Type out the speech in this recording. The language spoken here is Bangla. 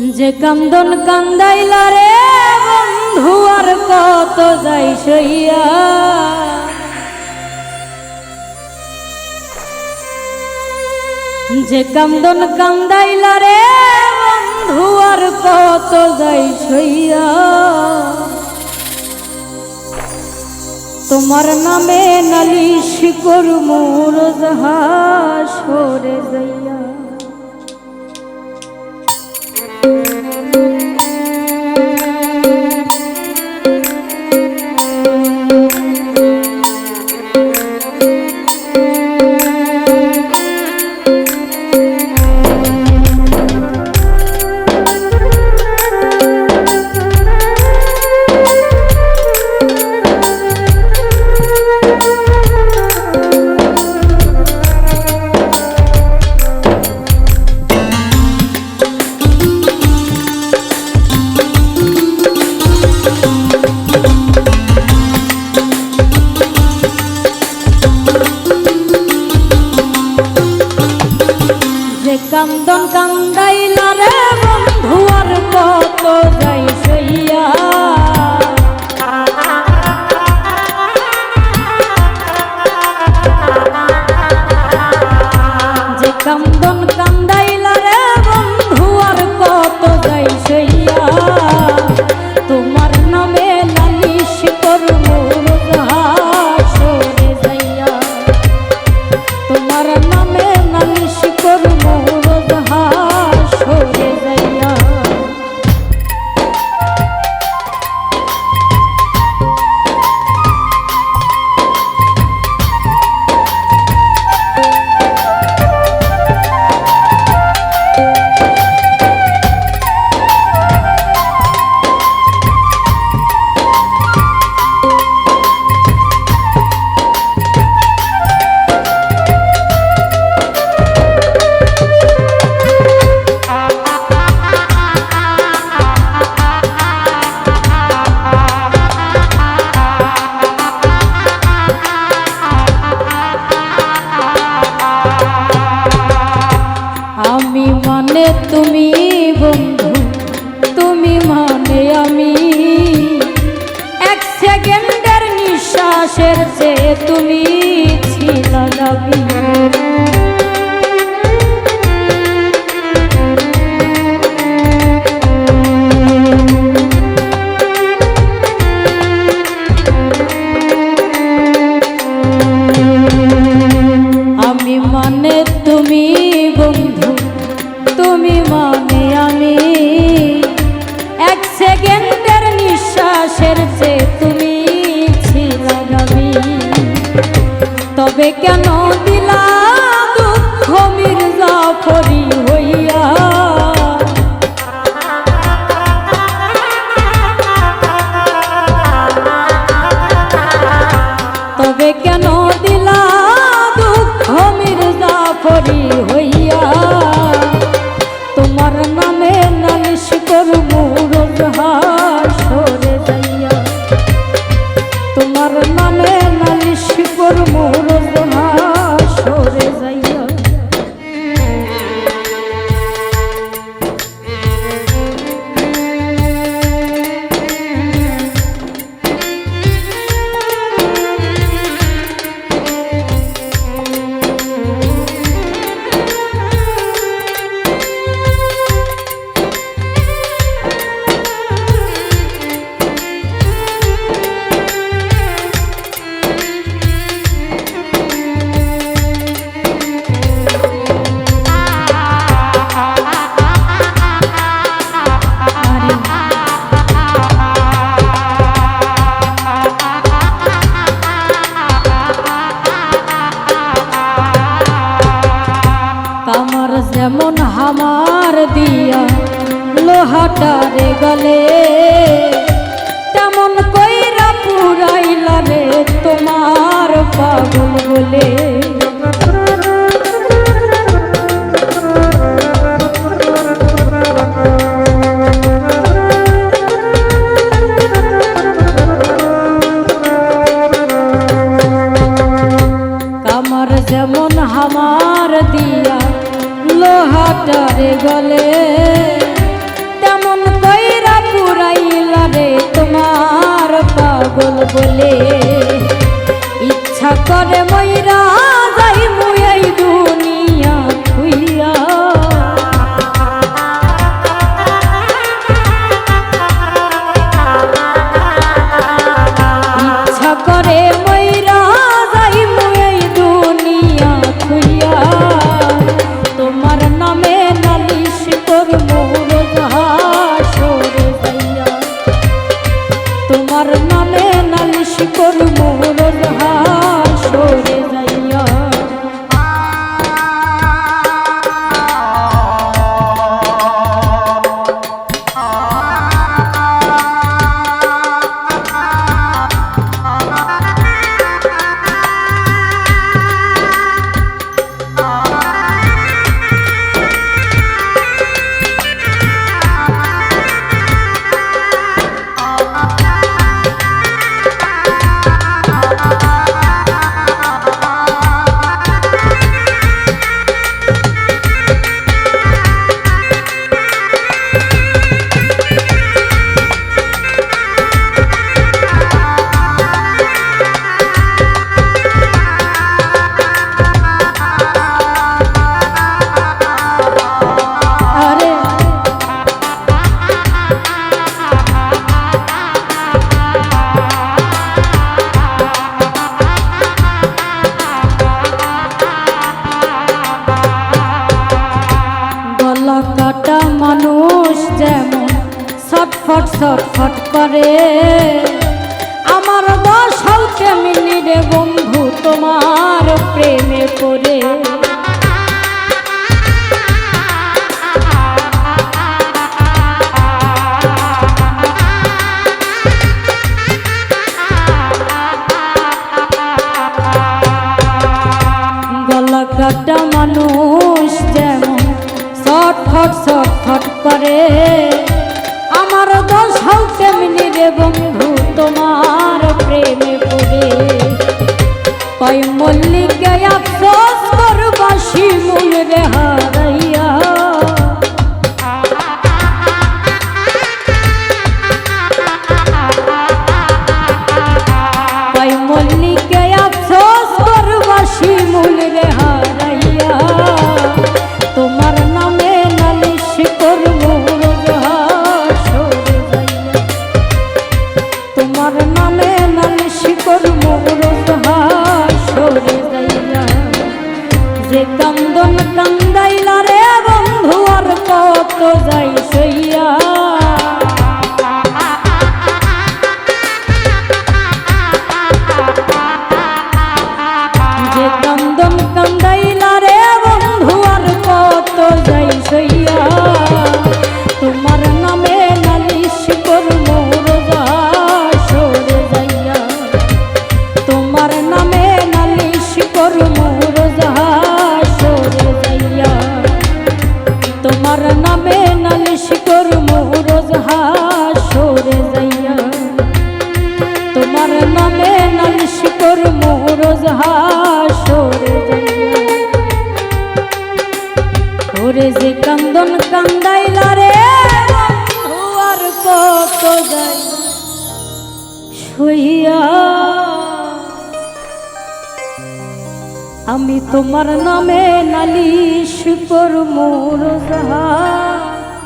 যে কান্দন কান্দাইলা রে বন্ধু আর কত যাই সইয়া, যে কান্দন কান্দাইলা রে বন্ধু আর কত যাই সইয়া, তোমার নামে নালিশ করমু রোজ হাসরে যাইয়া। কান্দন কান্দাইলা রে বন্ধু আর কত যাই সইয়া, যে কান্দন কান্দাইলা রে বন্ধু আর কত যাই সইয়া, তোমার নামে নালিশ করমু রোজ হাসরে যাইয়া, তোমার নামে নালিশ করমু রোজ হাসরে যাইয়া। আমি মানে তুমি বন্ধু, তুমি মানে আমি, এক সেকেন্ডের নিঃশ্বাসের চেয়ে তুমি ছিলা দাবি। আমি মানে তুমি বন্ধু, তুমি মানে আমি, এক সেকেন্ডের নিঃশ্বাসের চেয়ে তুমি ছিলা দাবি। তবে কেন দিলা দুঃখ মির্জাফরি হইয়া, তবে কেন দিলা দুঃখ মির্জাফরি হইয়া, তোমার নামে নালিশ করমু রোজ হাসরে যাইয়া, তোমার নামে নালিশ করমু রোজ হাসরে যাইয়া। কামার যেমন হামার দিয়া লোহাটারে গলে, তেমন কইরা পুরাইলা রে তোমার পাগল বলে। কামার যেমন হামার দিয়া লোহাটারে গলে, বলে ইচ্ছা করে মইরা যাই মুই এই দুনিয়া খুইয়া ইচ্ছা করে মইরা যাই মুই এই দুনিয়া খুইয়া তোমার নামে নালিশ করবো রোজ হাসরে যাইয়া তোমার নামে নালিশ করবো রোজ হাসরে যাইয়া কাটা মানুষ যেমন ছটফট ছটফট করে আমার দশাও তেমনি রে বন্ধু তোমার প্রেমে পড়ে গলা কাটা মানুষ যেমন ছটফট ছটফট করে আমার দোষ হও তেমনি রে বন্ধু তোমার প্রেমে পড়ে কয় মল্লিকে আফসোস করবাসি মূল রে হারাইয়া কয় মল্লিকে আফসোস করবাসি মূল রে হারাইয়া তোমার নামে নালিশ করবো রোজ হাসরে যাইয়া তোমার নামে নালিশ করবো রোজ হাসরে যাইয়া যে কান্দন কান্দাইলা রে বন্ধু আর কত যাই সইয়া যে কান্দন কান্দাইলা রে বন্ধু আর কত যাই সইয়া তোমার নামে নালিশ করবো রোজ হাসরে যাইয়া তোমার নামে নালিশ করবো রোজ হাসরে যাইয়া তোমার নামে নালিশ করবো রোজ হাসরে যাইয়া তোমার নামে নালিশ করবো রোজ হাসরে যাইয়া ওরে যে কান্দন কান্দাইলা রে বন্ধু আর কত যাই সইয়া আমি তোমার নামে নালিশ করবো রোজ হাসরে